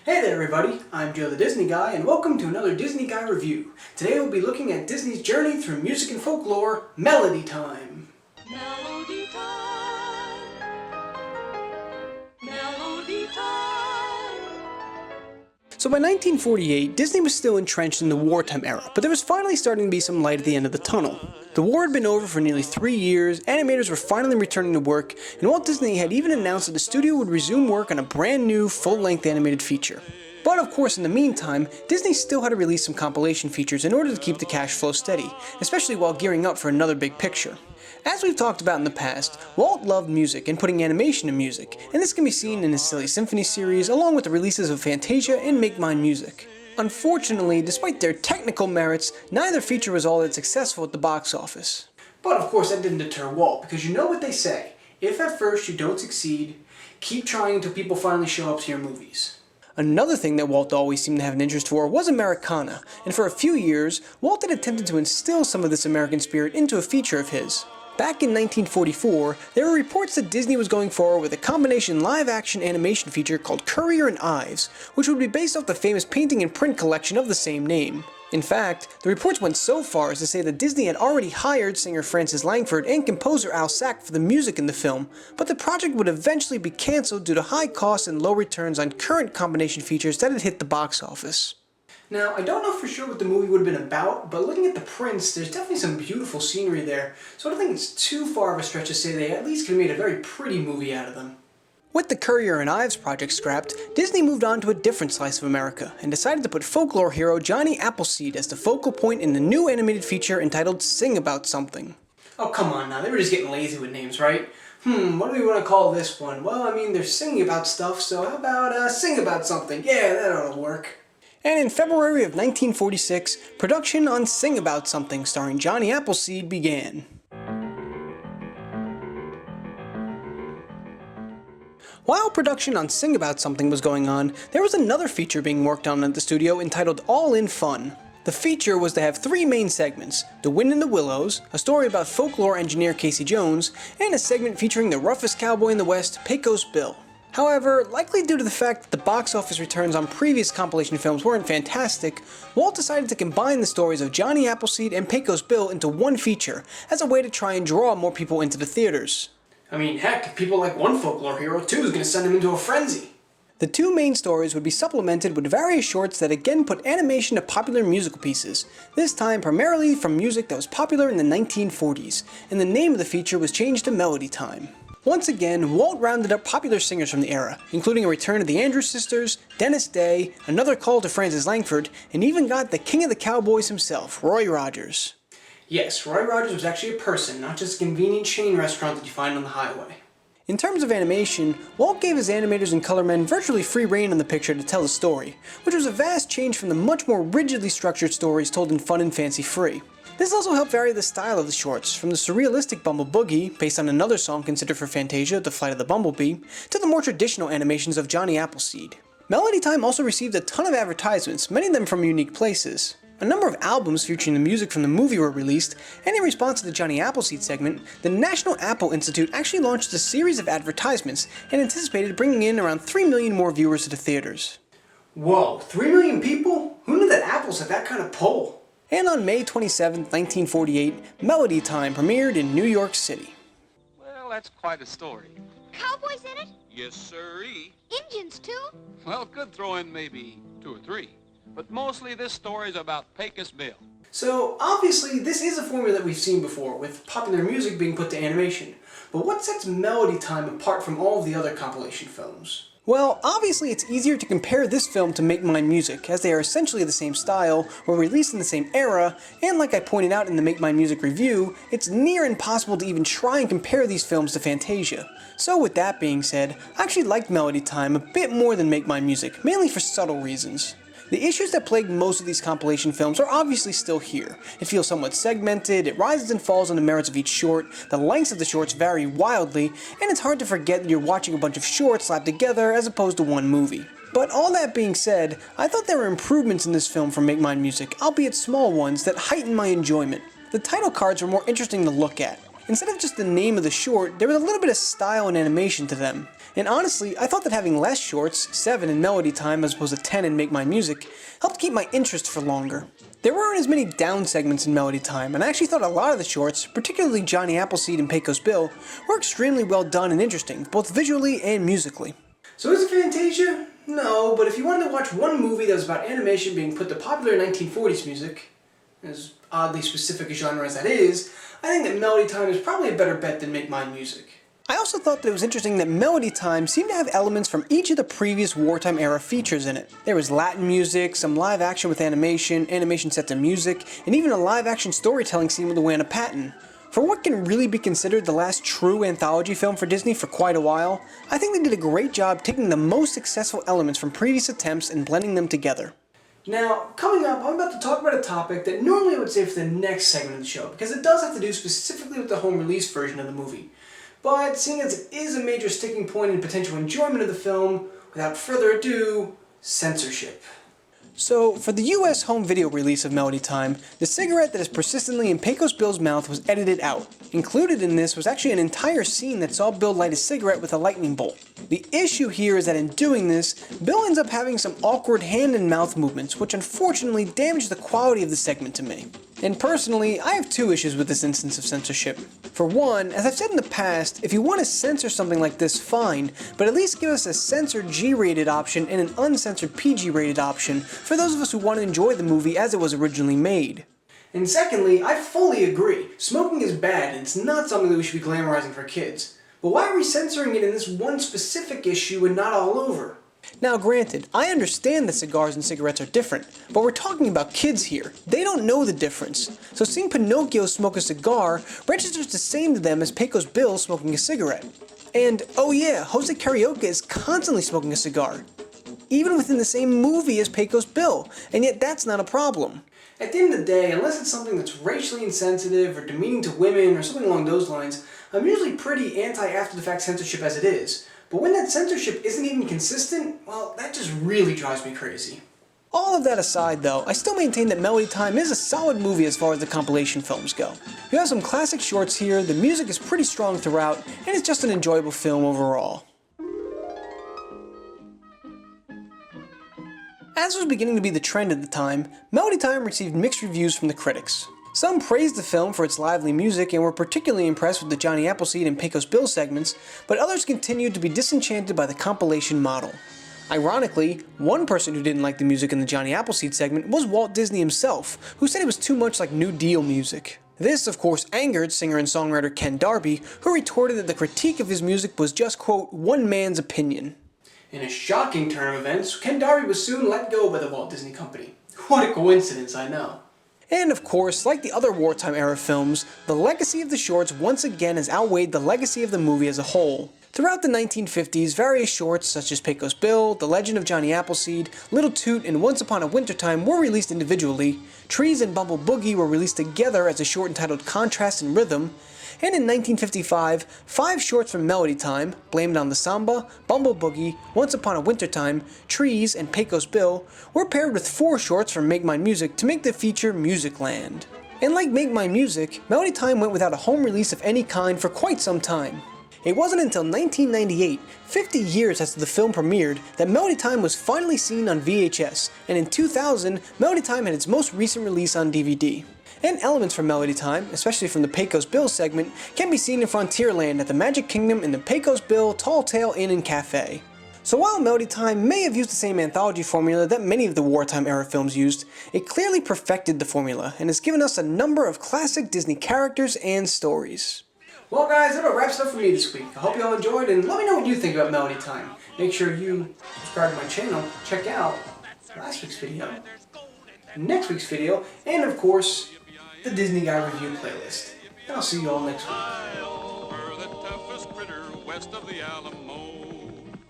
Hey there everybody, I'm Joe the Disney Guy and welcome to another Disney Guy review. Today we'll be looking at Disney's journey through music and folklore, Melody Time. Melody Time. Melody Time. So by 1948, Disney was still entrenched in the wartime era, but there was finally starting to be some light at the end of the tunnel. The war had been over for nearly 3 years, animators were finally returning to work, and Walt Disney had even announced that the studio would resume work on a brand new, full-length animated feature. But of course, in the meantime, Disney still had to release some compilation features in order to keep the cash flow steady, especially while gearing up for another big picture. As we've talked about in the past, Walt loved music and putting animation to music, and this can be seen in his Silly Symphony series along with the releases of Fantasia and Make Mine Music. Unfortunately, despite their technical merits, neither feature was all that successful at the box office. But of course that didn't deter Walt, because you know what they say, if at first you don't succeed, keep trying until people finally show up to your movies. Another thing that Walt always seemed to have an interest for was Americana, and for a few years, Walt had attempted to instill some of this American spirit into a feature of his. Back in 1944, there were reports that Disney was going forward with a combination live-action animation feature called Currier and Ives, which would be based off the famous painting and print collection of the same name. In fact, the reports went so far as to say that Disney had already hired singer Frances Langford and composer Al Sack for the music in the film, but the project would eventually be cancelled due to high costs and low returns on current combination features that had hit the box office. Now, I don't know for sure what the movie would have been about, but looking at the prints, there's definitely some beautiful scenery there, so I don't think it's too far of a stretch to say they at least could have made a very pretty movie out of them. With the Currier and Ives project scrapped, Disney moved on to a different slice of America, and decided to put folklore hero Johnny Appleseed as the focal point in the new animated feature entitled Sing About Something. Oh come on now, they were just getting lazy with names, right? What do we want to call this one? Well, I mean, they're singing about stuff, so how about Sing About Something? Yeah, that ought to work. And in February of 1946, production on Sing About Something starring Johnny Appleseed began. While production on Sing About Something was going on, there was another feature being worked on at the studio entitled All in Fun. The feature was to have 3 main segments: The Wind in the Willows, a story about folklore engineer Casey Jones, and a segment featuring the roughest cowboy in the West, Pecos Bill. However, likely due to the fact that the box office returns on previous compilation films weren't fantastic, Walt decided to combine the stories of Johnny Appleseed and Pecos Bill into one feature, as a way to try and draw more people into the theaters. I mean, heck, if people like one folklore hero, 2 is going to send them into a frenzy. The 2 main stories would be supplemented with various shorts that again put animation to popular musical pieces, this time primarily from music that was popular in the 1940s, and the name of the feature was changed to Melody Time. Once again, Walt rounded up popular singers from the era, including a return of the Andrews Sisters, Dennis Day, another call to Frances Langford, and even got the king of the cowboys himself, Roy Rogers. Yes, Roy Rogers was actually a person, not just a convenient chain restaurant that you find on the highway. In terms of animation, Walt gave his animators and colormen virtually free rein on the picture to tell the story, which was a vast change from the much more rigidly structured stories told in Fun and Fancy Free. This also helped vary the style of the shorts, from the surrealistic Bumble Boogie, based on another song considered for Fantasia, The Flight of the Bumblebee, to the more traditional animations of Johnny Appleseed. Melody Time also received a ton of advertisements, many of them from unique places. A number of albums featuring the music from the movie were released, and in response to the Johnny Appleseed segment, the National Apple Institute actually launched a series of advertisements and anticipated bringing in around 3 million more viewers to the theaters. Whoa, 3 million people? Who knew that apples had that kind of pull? And on May 27, 1948, Melody Time premiered in New York City. Well, that's quite a story. Cowboys in it? Yes, sirree. Indians too? Well, could throw in maybe 2 or 3. But mostly this story's about Pecos Bill. So, obviously, this is a formula that we've seen before, with popular music being put to animation. But what sets Melody Time apart from all of the other compilation films? Well, obviously it's easier to compare this film to Make Mine Music, as they are essentially the same style, were released in the same era, and like I pointed out in the Make Mine Music review, it's near impossible to even try and compare these films to Fantasia. So with that being said, I actually liked Melody Time a bit more than Make Mine Music, mainly for subtle reasons. The issues that plague most of these compilation films are obviously still here. It feels somewhat segmented, it rises and falls on the merits of each short, the lengths of the shorts vary wildly, and it's hard to forget that you're watching a bunch of shorts slapped together as opposed to one movie. But all that being said, I thought there were improvements in this film from Make Mine Music, albeit small ones, that heightened my enjoyment. The title cards were more interesting to look at. Instead of just the name of the short, there was a little bit of style and animation to them. And honestly, I thought that having less shorts, 7 in Melody Time as opposed to 10 in Make My Music, helped keep my interest for longer. There weren't as many down segments in Melody Time, and I actually thought a lot of the shorts, particularly Johnny Appleseed and Pecos Bill, were extremely well done and interesting, both visually and musically. So is it Fantasia? No, but if you wanted to watch one movie that was about animation being put to popular 1940s music, as oddly specific a genre as that is, I think that Melody Time is probably a better bet than Make My Music. I also thought that it was interesting that Melody Time seemed to have elements from each of the previous wartime era features in it. There was Latin music, some live action with animation, animation set to music, and even a live action storytelling scene with Luana Patton. For what can really be considered the last true anthology film for Disney for quite a while, I think they did a great job taking the most successful elements from previous attempts and blending them together. Now, coming up, I'm about to talk about a topic that normally I would save for the next segment of the show, because it does have to do specifically with the home release version of the movie. But seeing as it is a major sticking point in potential enjoyment of the film, without further ado, censorship. So, for the US home video release of Melody Time, the cigarette that is persistently in Pecos Bill's mouth was edited out. Included in this was actually an entire scene that saw Bill light a cigarette with a lightning bolt. The issue here is that in doing this, Bill ends up having some awkward hand and mouth movements, which unfortunately damage the quality of the segment to me. And personally, I have two issues with this instance of censorship. For one, as I've said in the past, if you want to censor something like this, fine, but at least give us a censored G-rated option and an uncensored PG-rated option for those of us who want to enjoy the movie as it was originally made. And secondly, I fully agree. Smoking is bad and it's not something that we should be glamorizing for kids. But why are we censoring it in this one specific issue and not all over? Now granted, I understand that cigars and cigarettes are different, but we're talking about kids here. They don't know the difference. So seeing Pinocchio smoke a cigar registers the same to them as Pecos Bill smoking a cigarette. And oh yeah, Jose Carioca is constantly smoking a cigar, even within the same movie as Pecos Bill, and yet that's not a problem. At the end of the day, unless it's something that's racially insensitive or demeaning to women or something along those lines, I'm usually pretty anti-after-the-fact censorship as it is. But when that censorship isn't even consistent, well, that just really drives me crazy. All of that aside though, I still maintain that Melody Time is a solid movie as far as the compilation films go. You have some classic shorts here, the music is pretty strong throughout, and it's just an enjoyable film overall. As was beginning to be the trend at the time, Melody Time received mixed reviews from the critics. Some praised the film for its lively music and were particularly impressed with the Johnny Appleseed and Pecos Bill segments, but others continued to be disenchanted by the compilation model. Ironically, one person who didn't like the music in the Johnny Appleseed segment was Walt Disney himself, who said it was too much like New Deal music. This, of course, angered singer and songwriter Ken Darby, who retorted that the critique of his music was just, quote, one man's opinion. In a shocking turn of events, Ken Darby was soon let go by the Walt Disney Company. What a coincidence, I know. And of course, like the other wartime era films, the legacy of the shorts once again has outweighed the legacy of the movie as a whole. Throughout the 1950s, various shorts such as Pecos Bill, The Legend of Johnny Appleseed, Little Toot, and Once Upon a Wintertime were released individually, Trees and Bumble Boogie were released together as a short entitled Contrast and Rhythm, and in 1955, 5 shorts from Melody Time, Blame It on the Samba, Bumble Boogie, Once Upon a Wintertime, Trees, and Pecos Bill were paired with 4 shorts from Make My Music to make the feature Musicland. And like Make My Music, Melody Time went without a home release of any kind for quite some time. It wasn't until 1998, 50 years after the film premiered, that Melody Time was finally seen on VHS, and in 2000, Melody Time had its most recent release on DVD. And elements from Melody Time, especially from the Pecos Bill segment, can be seen in Frontierland at the Magic Kingdom in the Pecos Bill Tall Tale Inn and Cafe. So while Melody Time may have used the same anthology formula that many of the wartime era films used, it clearly perfected the formula and has given us a number of classic Disney characters and stories. Well guys, that about wraps it up for me this week. I hope you all enjoyed, and let me know what you think about Melody Time. Make sure you subscribe to my channel, check out last week's video, next week's video, and of course, the Disney Guy Review playlist. And I'll see you all next week.